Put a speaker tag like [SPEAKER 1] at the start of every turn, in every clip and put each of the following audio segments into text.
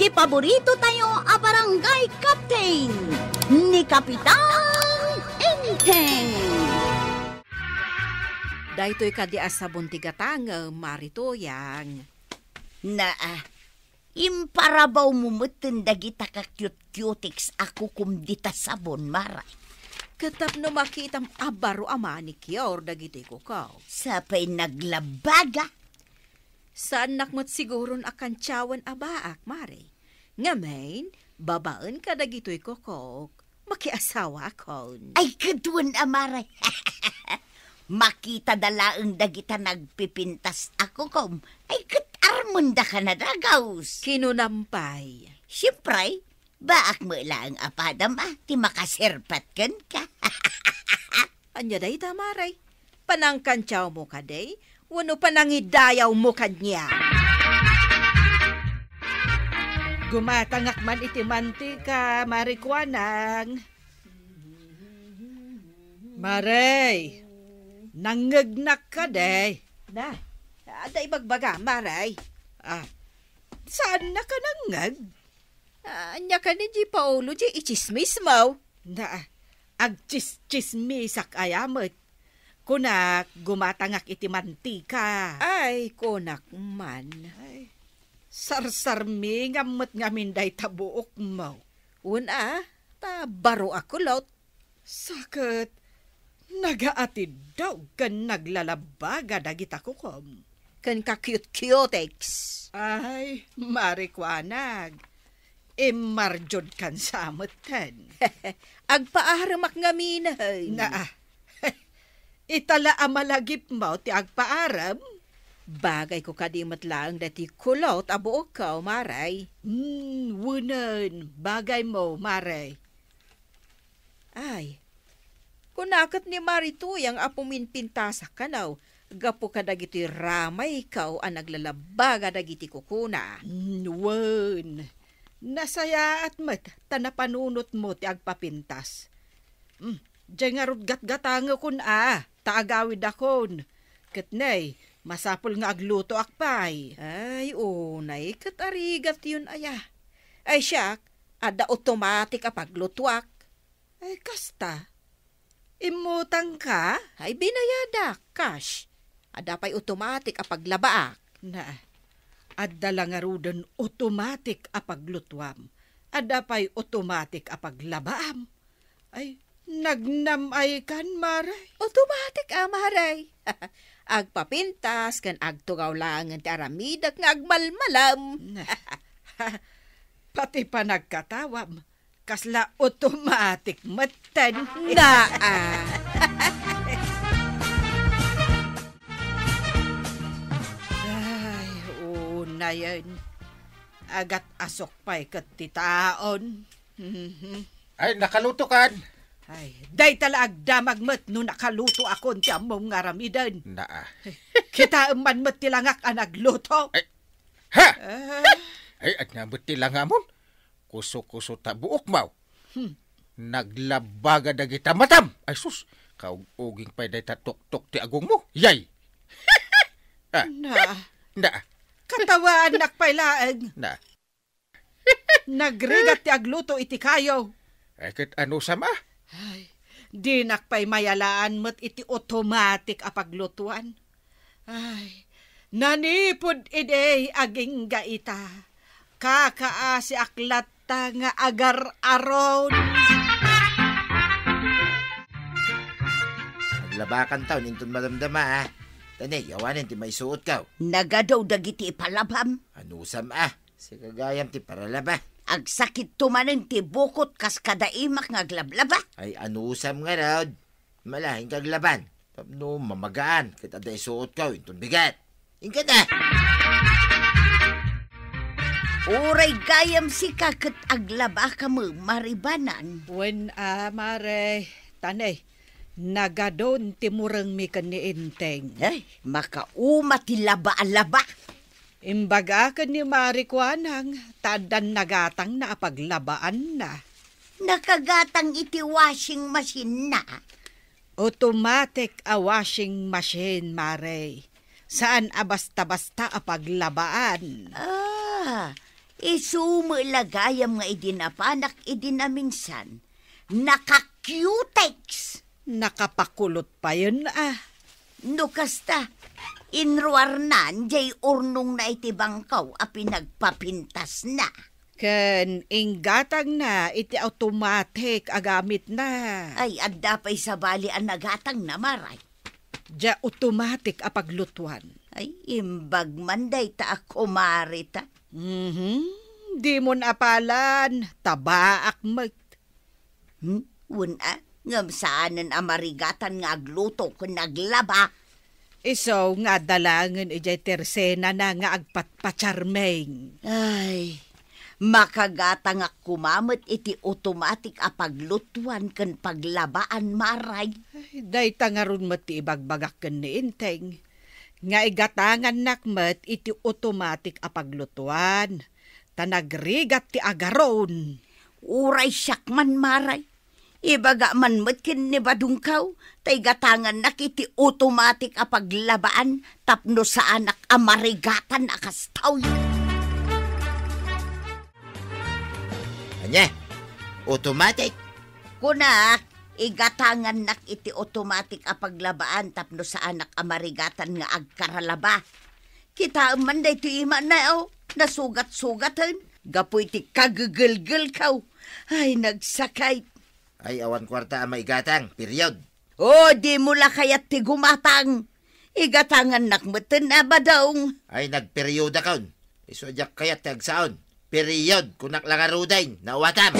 [SPEAKER 1] ti paborito tayo a barangay captain ni Kapitan Enteng.
[SPEAKER 2] Daytoy kadi asa buntigatang maritoyang.
[SPEAKER 1] Imparabaw mo mutin dagita ka cute-cutics ako kumdita sabon, Mara.
[SPEAKER 2] Katap no makitam abaro amani kiyor dagiti ko kao.
[SPEAKER 1] Sapay naglabaga.
[SPEAKER 2] Saan nakmat siguron akan tiyawan abaak, Mare? Ngamen, babaan ka dagito'y kokok. Makiasawa akon.
[SPEAKER 1] Ay, kaduan, Amara. Makita dalaang dagita nagpipintas ako, kom. Ay, katarmunda ka na dagaws.
[SPEAKER 2] Kinunampay.
[SPEAKER 1] Siyempre, baak mo lang apadam ti makasirpat kan ka.
[SPEAKER 2] Anya day tamaray. Panangkantyaw mo ka day, wano panangidayaw mo kanya.
[SPEAKER 3] Gumatangak man iti mantika, marikwanang. Maray, nangagnak ka day.
[SPEAKER 2] Na, aday bagbaga, Maray.
[SPEAKER 3] Saan na ka nangag?
[SPEAKER 2] Anya ka ni Di Paolo, di ichismis mo.
[SPEAKER 3] Agchismisak ayamot. Kunak, gumatangak iti mantika.
[SPEAKER 2] Ay, kunak man.
[SPEAKER 3] Ay, sarsarmi ngamot ngamin day tabuok mo.
[SPEAKER 2] Una, baro ako lot.
[SPEAKER 3] Sakit, nagaatid daw kan naglalabaga dagita kukom.
[SPEAKER 2] Kan ka cute-cutex.
[SPEAKER 3] Ay, marikwanag. Imarjod kan samutan.
[SPEAKER 2] Agpaaramak ngaminahay.
[SPEAKER 3] Itala amalagip mo ti agpaaram.
[SPEAKER 2] Bagay ko kadimat lang dati kulot abuok ka, Maray.
[SPEAKER 3] Wunan, bagay mo, Maray.
[SPEAKER 2] Ay, kunakat ni Marito yang apuminpintasa ka naw, gapo ka dagiti ramay ikaw ang naglalabaga dagiti kukuna.
[SPEAKER 3] Wan, nasaya at mat, tanapanunot mo ti agpapintas. Diyan nga rod gatgatang kun taagawid akon. Katnay, masapol nga agluto akpay.
[SPEAKER 2] Ay, unay, katarigat yun aya. Ay siyak, ada automatic apaglutuak.
[SPEAKER 3] Ay, kasta. Imutang ka?
[SPEAKER 2] Ay, binayadak, cash. Ada pa'y automatic apaglabaak.
[SPEAKER 3] Adda lang nga rudan automatic apaglutuam. Ada pa'y automatic apaglabaam. Ay, nagnamay kan, Maray.
[SPEAKER 2] Automatic, Maray. Agpapintas, kan agtugaw langan ti aramidak nga agmalmalam.
[SPEAKER 3] Pati pa nagkatawam, kasla automatic matan. Ay, una yan. Agat asok pa'y katitaon.
[SPEAKER 4] Ay, nakaluto kan.
[SPEAKER 3] Ay, day talaag damagmat no nakaluto akon ti among ngaramidan. Kita man mat tilangak ang nagluto.
[SPEAKER 4] Ay, ha? Ay, at nabot tilangamon. Kuso-kuso tabuok mau. Naglabaga dagita matam. Ay sus, kauging pa'y day tatok-tok ti agong mo. Yay!
[SPEAKER 3] Katawaan nakpailaag. Nagrigat ti agluto iti kayo.
[SPEAKER 4] Ay, kat ano sama?
[SPEAKER 3] Ay, di nakpay mayalaan mo't iti automatic apaglutuan. Ay, nanipod idey aging gaita. Kakaasi aklat ta nga agar-aron.
[SPEAKER 5] Naglabakan taon, intun maramdama Tanay, yawanin ti may suot ka.
[SPEAKER 1] Nagadaw dagiti ipalabam.
[SPEAKER 5] Anusam si kagayam ti paralaba.
[SPEAKER 1] Agsakit tumanen ti bukot kas kadaimak ngaglablaba.
[SPEAKER 5] Ay anusam nga raod. Malaking kaglaban. Tapno mamagaan, kita day suot ka, intun bigat. Ingka na!
[SPEAKER 1] Uray gayam si kakat aglaba ka mo, maribanan.
[SPEAKER 3] Wen mare, tanay, nagadon timurang mi kaniinteng.
[SPEAKER 1] Ay, makauma ti laba-alaba.
[SPEAKER 3] Imbaga ka ni Marikwanang, tadan nagatang na apaglabaan na.
[SPEAKER 1] Nakagatang iti washing machine na.
[SPEAKER 3] Automatic a washing machine, Mare. Saan basta-basta apaglabaan?
[SPEAKER 1] Isumulagayam nga idinapanak idinaminsan. Naka-cutex.
[SPEAKER 3] Nakapakulot pa yun
[SPEAKER 1] No kasta, inruarnan jay urnong na itibangkaw a pinagpapintas na.
[SPEAKER 3] Ken inggatang na iti automatic agamit na.
[SPEAKER 1] Ay, adda pa'y sa bali ang nagatang na maray.
[SPEAKER 3] Ja automatic apaglutuan.
[SPEAKER 1] Ay, imbag manday ta ako marita.
[SPEAKER 3] Di mo napalan, tabaak mag.
[SPEAKER 1] Una, ngam saanan amarigatan nga agluto kung naglaba.
[SPEAKER 3] Iso nga dalangan ijay tersena na nga agpatpacharmeng.
[SPEAKER 1] Ay, makagata nga kumamot iti automatic apaglutuan kan paglabaan maray.
[SPEAKER 3] Ay, day tangaron mo ti ibagbagak ken ni Inteng. Nga igatangan nakmet iti automatic apaglutuan. Tanagrigat ti agaron.
[SPEAKER 1] Uray siyak man maray. Ibaga man mo't kin ni badungkaw, tay gatangan nakiti automatic apaglabaan tapno sa anak amarigatan akastaw yun.
[SPEAKER 5] Anya? Automatic?
[SPEAKER 1] Kunak, igatangan nakiti automatic apaglabaan tapno sa anak amarigatan nga agkaralaba. Kita man day ti ima na nasugat-sugatan, gapoy ti kagagulgul kaw. Ay, nagsakay.
[SPEAKER 5] Ay, awan kwarta ang maigatang, period.
[SPEAKER 1] Di mo la kayat ti gumatang. Igatangan nakmutin na ba daong?
[SPEAKER 5] Ay, nagperyoda kaon. Isodyak kayat tagsaon. Period, kunak lang arudain, nawatam.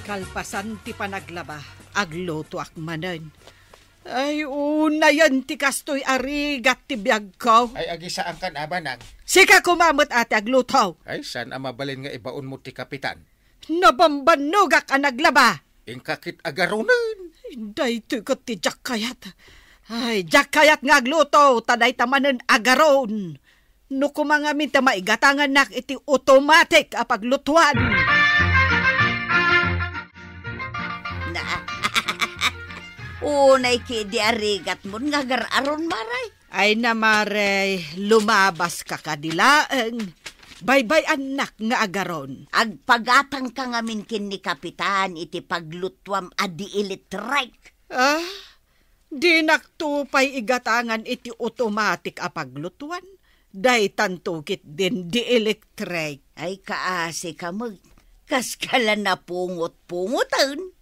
[SPEAKER 3] Kalpasan ti panaglaba, agluto akmanan. Ay, una yan ti kastoy arigat ti biyag ko.
[SPEAKER 4] Ay, agisaan kan abanang.
[SPEAKER 3] Sika kumamot ate agluto.
[SPEAKER 4] Ay, saan amabalin nga ibaon mo ti kapitan?
[SPEAKER 3] Nabambanugak ang naglaba.
[SPEAKER 4] Ingkakit agarunan.
[SPEAKER 3] Day tikot ti Jakayat. Ay, Jakayat nga agluto, taday tamanen agaron. No kumangamin ta maigatangan nak iti automatic apaglutuan.
[SPEAKER 1] Unay ki di arigat mo nga gararon maray.
[SPEAKER 3] Ay namaray, lumabas ka kadilaeng. Baybay anak nga agaron.
[SPEAKER 1] Agpagatang ka ngamin kin ni kapitan iti paglutwam adi electric.
[SPEAKER 3] Di naktupay igatangan iti automatic apaglutuan. Day tantukit din di electric.
[SPEAKER 1] Ay kaasi ka mag. Kaskala na pungot-pungotan.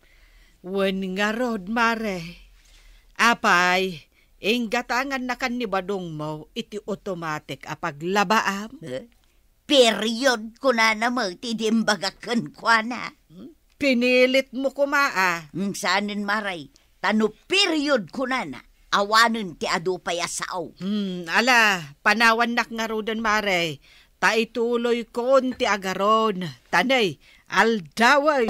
[SPEAKER 3] Wen nga rod mare. Apay, inggatangan na kan ni badong mo iti automatic apaglabaam.
[SPEAKER 1] Period ko na mo ti dimbagakan kwa na.
[SPEAKER 3] Pinilit mo kumaa.
[SPEAKER 1] Saanin maray, tano period ko na. Awanin ti adu payasao.
[SPEAKER 3] Ala, panawan nak nga rodan mare. Ta ituloy kon ti agaron. Tanay, aldaway.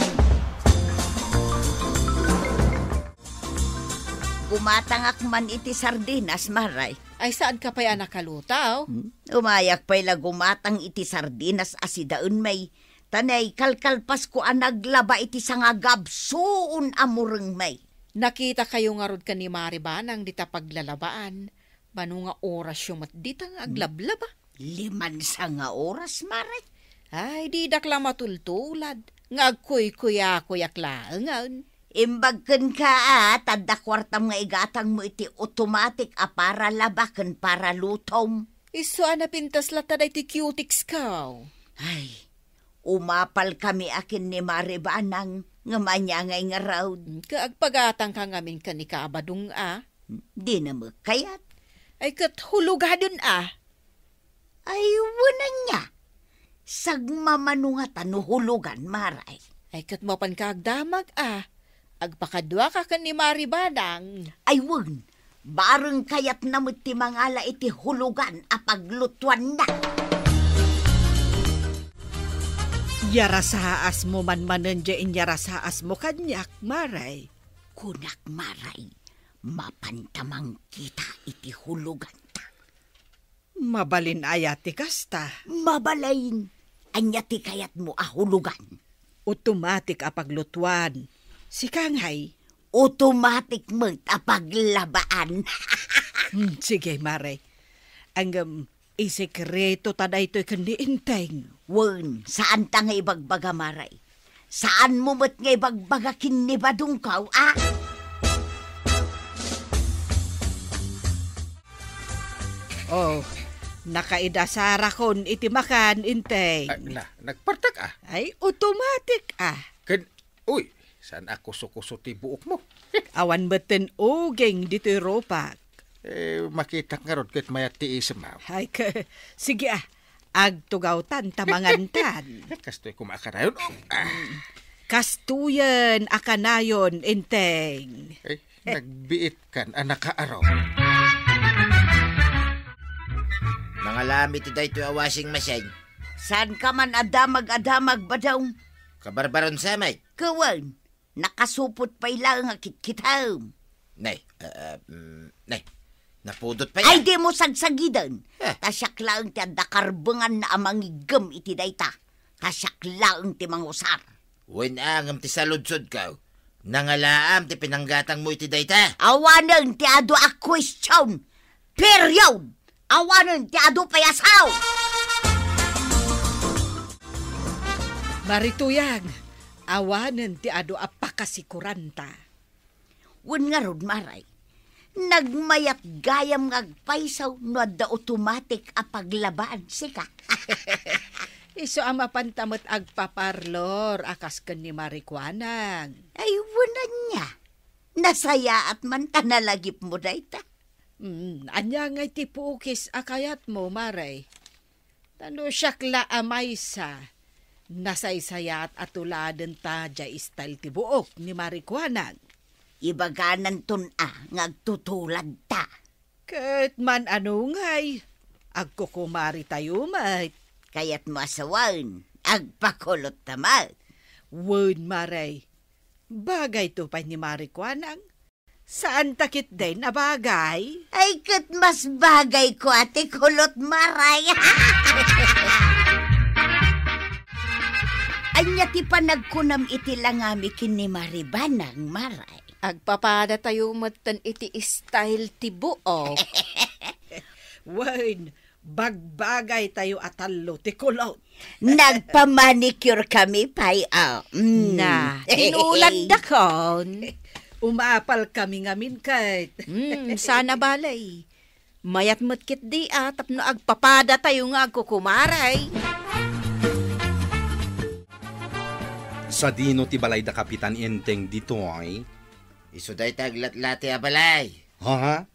[SPEAKER 1] Gumatangak man iti sardinas, maray.
[SPEAKER 2] Ay saan ka pa'y nakalutaw?
[SPEAKER 1] Umayak pa'y la gumatang iti sardinas asidaun may. Tanay, kalkalpas ko ang naglaba iti sangagabsoon amureng may.
[SPEAKER 2] Nakita kayo nga rod ka ni Maribanang di ta paglalabaan. Mano nga oras yung matdita nga aglablaba?
[SPEAKER 1] 5 nga oras, maray.
[SPEAKER 2] Ay, di dakla matultulad. Nga agkuy-kuya-kuyak laangan.
[SPEAKER 1] Imbagken ka tadda kwartam nga igatang mo iti automatic para labaken para lutom.
[SPEAKER 2] Iso na pintas lata day ti cutics kaw.
[SPEAKER 1] Ay, umapal kami akin ni Maribanang nga manyangay nga raw.
[SPEAKER 2] Kaagpagatang ka ngamin ka ni Kabadong
[SPEAKER 1] Di na magkayat.
[SPEAKER 2] Ay kat hulugadon
[SPEAKER 1] Ay, wala niya. Sagmamanungatan no hulugan, maray.
[SPEAKER 2] Ay kat mapan kaagdamag Agpakadwa ka ni Maribanang.
[SPEAKER 1] Ay, wag. Bareng kayat namit ti mangala iti hulugan apaglutuan na.
[SPEAKER 3] Yarasaas mo man manandyain yarasaas mo kanyak, maray.
[SPEAKER 1] Kunak, maray. Mapantamang kita iti hulugan ta.
[SPEAKER 3] Mabalin ayati kasta.
[SPEAKER 1] Mabalain. Anya ti kayat mo hulugan.
[SPEAKER 3] Automatic apaglutuan. Si Kanghay.
[SPEAKER 1] Automatic mo apaglabaan.
[SPEAKER 3] Sige, maray. Ang Isekreto ta daytoy ken ni Inteng.
[SPEAKER 1] Wen, saan ta nga ibagbaga maray? Saan mo mo't nga ibagbaga kinibadong kaw, ah?
[SPEAKER 3] Oh, nakaidasara kon iti makan, Inteng.
[SPEAKER 4] Nagpartak
[SPEAKER 3] Ay, automatic
[SPEAKER 4] Ken, uy, saan ako sukuso ti buok mo?
[SPEAKER 3] Awan beten ugeng dito ropak.
[SPEAKER 4] Makita nga ron ket mayat ti isemaw.
[SPEAKER 3] Ay, sige agtugawtan tamangantan.
[SPEAKER 4] Kastoy kumakarayon.
[SPEAKER 3] Kastuyan akanayon, Inteng.
[SPEAKER 4] Nagbiit kan anak kaaraw.
[SPEAKER 5] Nangalami ti daytoy a washing machine.
[SPEAKER 1] Saan ka man adamag-adamag ba daw?
[SPEAKER 5] Kabarbaron sa may.
[SPEAKER 1] Kawan, nakasupot pa ilang nga kitkitaw.
[SPEAKER 5] Nay, napudot pa
[SPEAKER 1] Ay
[SPEAKER 5] yan.
[SPEAKER 1] di mo sagsagidan.
[SPEAKER 5] Eh.
[SPEAKER 1] Tasyak lang ti adakarbangan na amangigam iti dayta. Tasyak lang ti mangusar.
[SPEAKER 5] Wen angam ti saludsod ka. Nangalaam ti pinanggatang mo iti dayta.
[SPEAKER 1] Awanan ti ado a question. Period. Awanan ti ado payasaw.
[SPEAKER 3] Marituyang, awanen ti ado apakasikuranta.
[SPEAKER 1] Wen nga rod maray. Nagmayat gayam ngagpaisaw no adda automatic a paglabaan sika.
[SPEAKER 3] Iso ang mapantamot agpaparlor akas ken ni Marikwanang.
[SPEAKER 1] Ay wanan niya. Nasaya at man tanalagip mo dayta.
[SPEAKER 3] Anya nga ti pukis akayat mo, Maray. Tano siyakla amaysa. Nasaysayat at tuladen ta jay style ti buok ni Marikwanang.
[SPEAKER 1] Ibaganan tun ngagtutulad ta.
[SPEAKER 3] Ket man ano ngay, agkukumari tayo may.
[SPEAKER 1] Kaya't mo asawan, agpakulot tamat.
[SPEAKER 3] Wen, Maray, bagay to pa ni Marikwanang. Saan takit din na bagay?
[SPEAKER 1] Ay kat mas bagay ko ate kulot maray. Anya ti pa nagkunam iti langami kin ni Maribanang maray.
[SPEAKER 2] Agpapada tayo matan iti style ti buok.
[SPEAKER 3] Wen, bagbagay tayo atalo ti kulot.
[SPEAKER 1] Nagpamanicure kami pay.
[SPEAKER 2] Na, tinulad da kon.
[SPEAKER 3] Umapal kami ngamin kahit.
[SPEAKER 2] Sana balay. Mayat matkit di tapno agpapada tayo nga agkukumaray.
[SPEAKER 6] Sa dino ti balay da Kapitan Inteng dito ay?
[SPEAKER 5] Iso day taglatlati a balay.
[SPEAKER 6] Ha?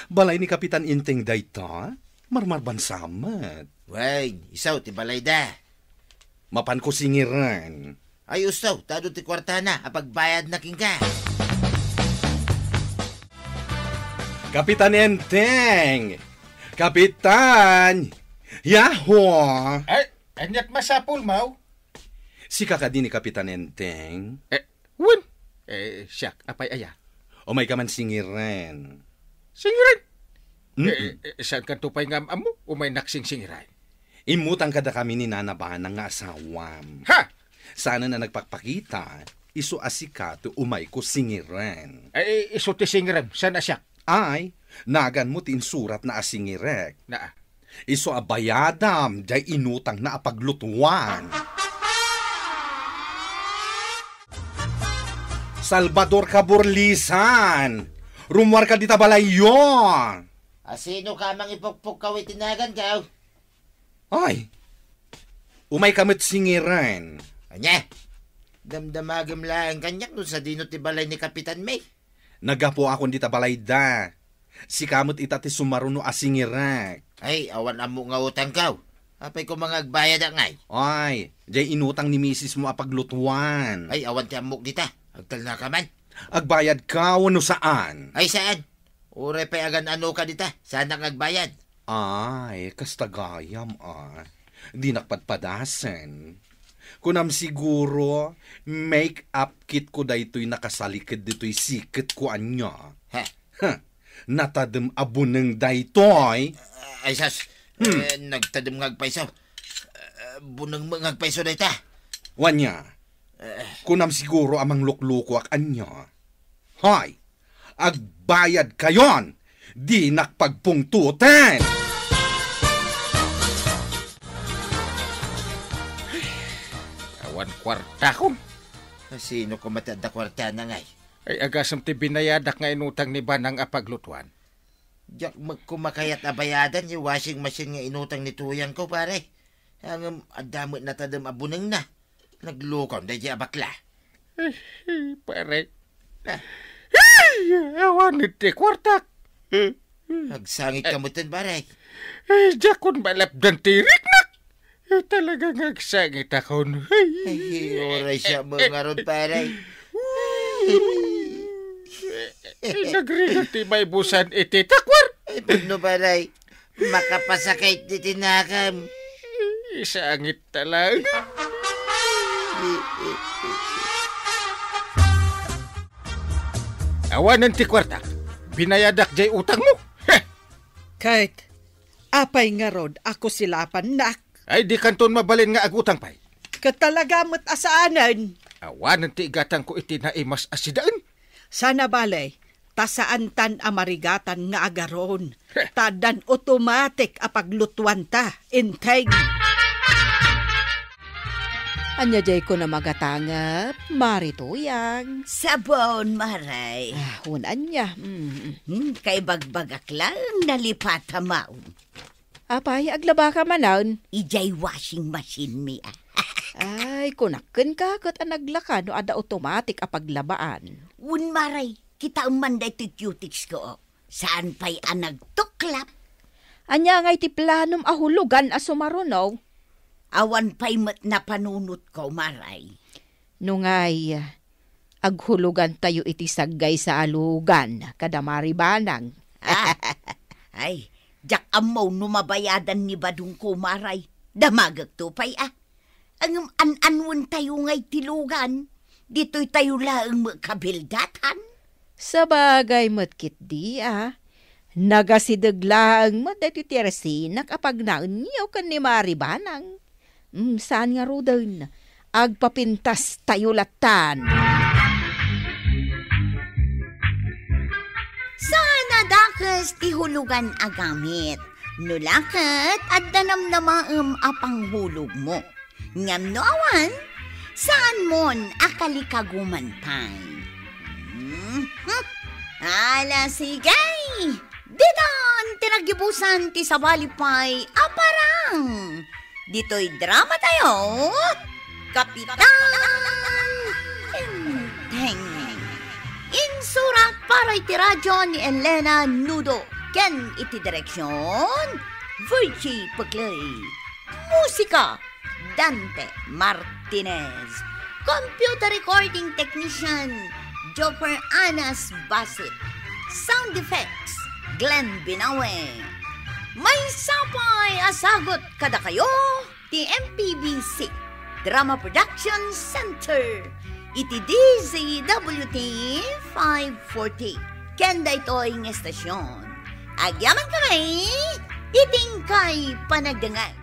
[SPEAKER 6] Balay ni Kapitan Inteng dayta? Marmarban samat.
[SPEAKER 5] Wen, isaw ti balay da.
[SPEAKER 6] Mapan ko singiran.
[SPEAKER 5] Ay ustaw, tado ti kwartana apagbayad na king ka.
[SPEAKER 6] Kapitan Inteng! Kapitan! Yahoo!
[SPEAKER 4] Anyat masapul mau.
[SPEAKER 6] Si kakadi ni Kapitan Inteng.
[SPEAKER 4] Wen. Siyak, apay aya.
[SPEAKER 6] O may kaman singiran.
[SPEAKER 4] Singiran. Saan ka tupay nga amo? Umay naksing-singiran.
[SPEAKER 6] Imutang kada kami ni nanabahan ng asawam.
[SPEAKER 4] Ha?
[SPEAKER 6] Sana na nagpakpakita, iso asikato umay ko singiran.
[SPEAKER 4] Iso ti singiran. Saan na siyak?
[SPEAKER 6] Ay, nagan mo tinsurat na asingirek.
[SPEAKER 4] Na.
[SPEAKER 6] Iso abayadam, jay inutang na apaglutuan. Salvador Caborlisan! Rumwar ka di tabalayon!
[SPEAKER 5] Asino ka mang ipukpuk kaw itinagan ka?
[SPEAKER 6] Ay, umay kamit singiran.
[SPEAKER 5] Anya, damdamagam lang kanyak no sa dino ti balay ni Kapitan May.
[SPEAKER 6] Nagapo akong di tabalay da. Si kamot itati sumaruno asingirek.
[SPEAKER 5] Ay, awan amo nga utang kaw. Apay ko mga agbayad ngay.
[SPEAKER 6] Ay, jay inutang ni misis mo apaglutuan.
[SPEAKER 5] Ay, awan ti amok dita. Agtal na ka man.
[SPEAKER 6] Agbayad ka wano saan?
[SPEAKER 5] Ay, saan? Ure pa agan ano ka dita. Saan ang agbayad?
[SPEAKER 6] Ay, kastagayam Di nakpadpadasen. Kunam siguro, make-up kit ko daytoy nakasalikid dito'y sikit ko anya.
[SPEAKER 5] Ha?
[SPEAKER 6] Natadem abuneng daytoy.
[SPEAKER 5] Ay, sas. Nagtadim ngagpaiso. Bunang ngagpaiso dayta.
[SPEAKER 6] Wanya, kunam siguro amang lukluko ak anya. Hay, agbayad kayon, di nakpagpungtutan.
[SPEAKER 4] Awan kwarta kon.
[SPEAKER 5] Sino ko matanda kwarta na ngay?
[SPEAKER 4] Ay agasam ti binayadak nga inutang ni Banang apaglutuan.
[SPEAKER 5] Diyak magkumakayat abayadan yung washing machine nga inutang ni tuyang ko, pare. Ang adamot na tadam abunang na. Naglukaw na di abakla.
[SPEAKER 4] Pare. Awan iti kwartak.
[SPEAKER 5] Nagsangit kamutan, pare.
[SPEAKER 4] Jakon malapdan tirik na. Talagang nagsangit akon.
[SPEAKER 5] Ay, oray siya mga ron, pare.
[SPEAKER 4] Nagringat ti may busan iti takwar.
[SPEAKER 5] Ay, pagno, pare. Makapasakay ti tinakam.
[SPEAKER 4] Isangit talaga. Awanan ti kwartak. Binayadak jay utang mo.
[SPEAKER 3] Kahit, apay nga rod, ako silapan nak.
[SPEAKER 4] Ay di kanton mabalin nga agutang pay.
[SPEAKER 3] Katalagamot asaanan.
[SPEAKER 4] Awanan ti igatang ko iti na imas asidaan.
[SPEAKER 3] Sana balay, tasaan tan amarigatan nga agaron. Tadan automatic apaglutuan ta. Integ. Anya jay ko na magatangap, marituyang.
[SPEAKER 1] Sabon, maray.
[SPEAKER 3] Hunan niya.
[SPEAKER 1] Kay bagbagak lang nalipat maun.
[SPEAKER 3] Apay, aglaba ka manaon.
[SPEAKER 1] Ijay washing machine mi
[SPEAKER 3] Ay, kunaken ka kat anaglakan no ada automatic apaglabaan.
[SPEAKER 1] Un maray, kita umanday ti cutics ko. Saan pa'y anagtuklap?
[SPEAKER 3] Anya ngay ti planom ahulugan asumarunaw.
[SPEAKER 1] Awan pa'y na panunot ko, maray.
[SPEAKER 3] Nungay, aghulugan tayo iti saggay sa alugan, kadamari banang.
[SPEAKER 1] Ay, jak amaw numabayadan ni badung ko, maray. Damagag to pa'y Ang an-anwan tayo ngay tilugan, dito'y tayo laang makabildatan.
[SPEAKER 3] Sa bagay matkit di nagasidaglaang madati tirasinak apag naun niyo kan ni Mari Banang. Saan nga rodan? Agpapintas tayo latan.
[SPEAKER 1] Sana dakas ti hulugan agamit. Nulakat at danamnamaam apang hulog mo. Ngam no awan, saan mon akalikagumantan? Ala sigay! Ditan tinagibusan ti sabalipay aparang! Dito'y drama tayo, Kapitan Inteng. Insurat para iti radyo ni Elena Nudo. Ken iti direksyon, Virgie Paglay. Musika, Dante Martinez. Computer recording technician, Joper Anas Basit. Sound effects, Glenn Binawe. May sapay asagot kada kayo, ti MPBC Drama Production Center. Iti DZWT 540. Kenda ito'y ng estasyon. Agyaman kami, iting kay panagdangan.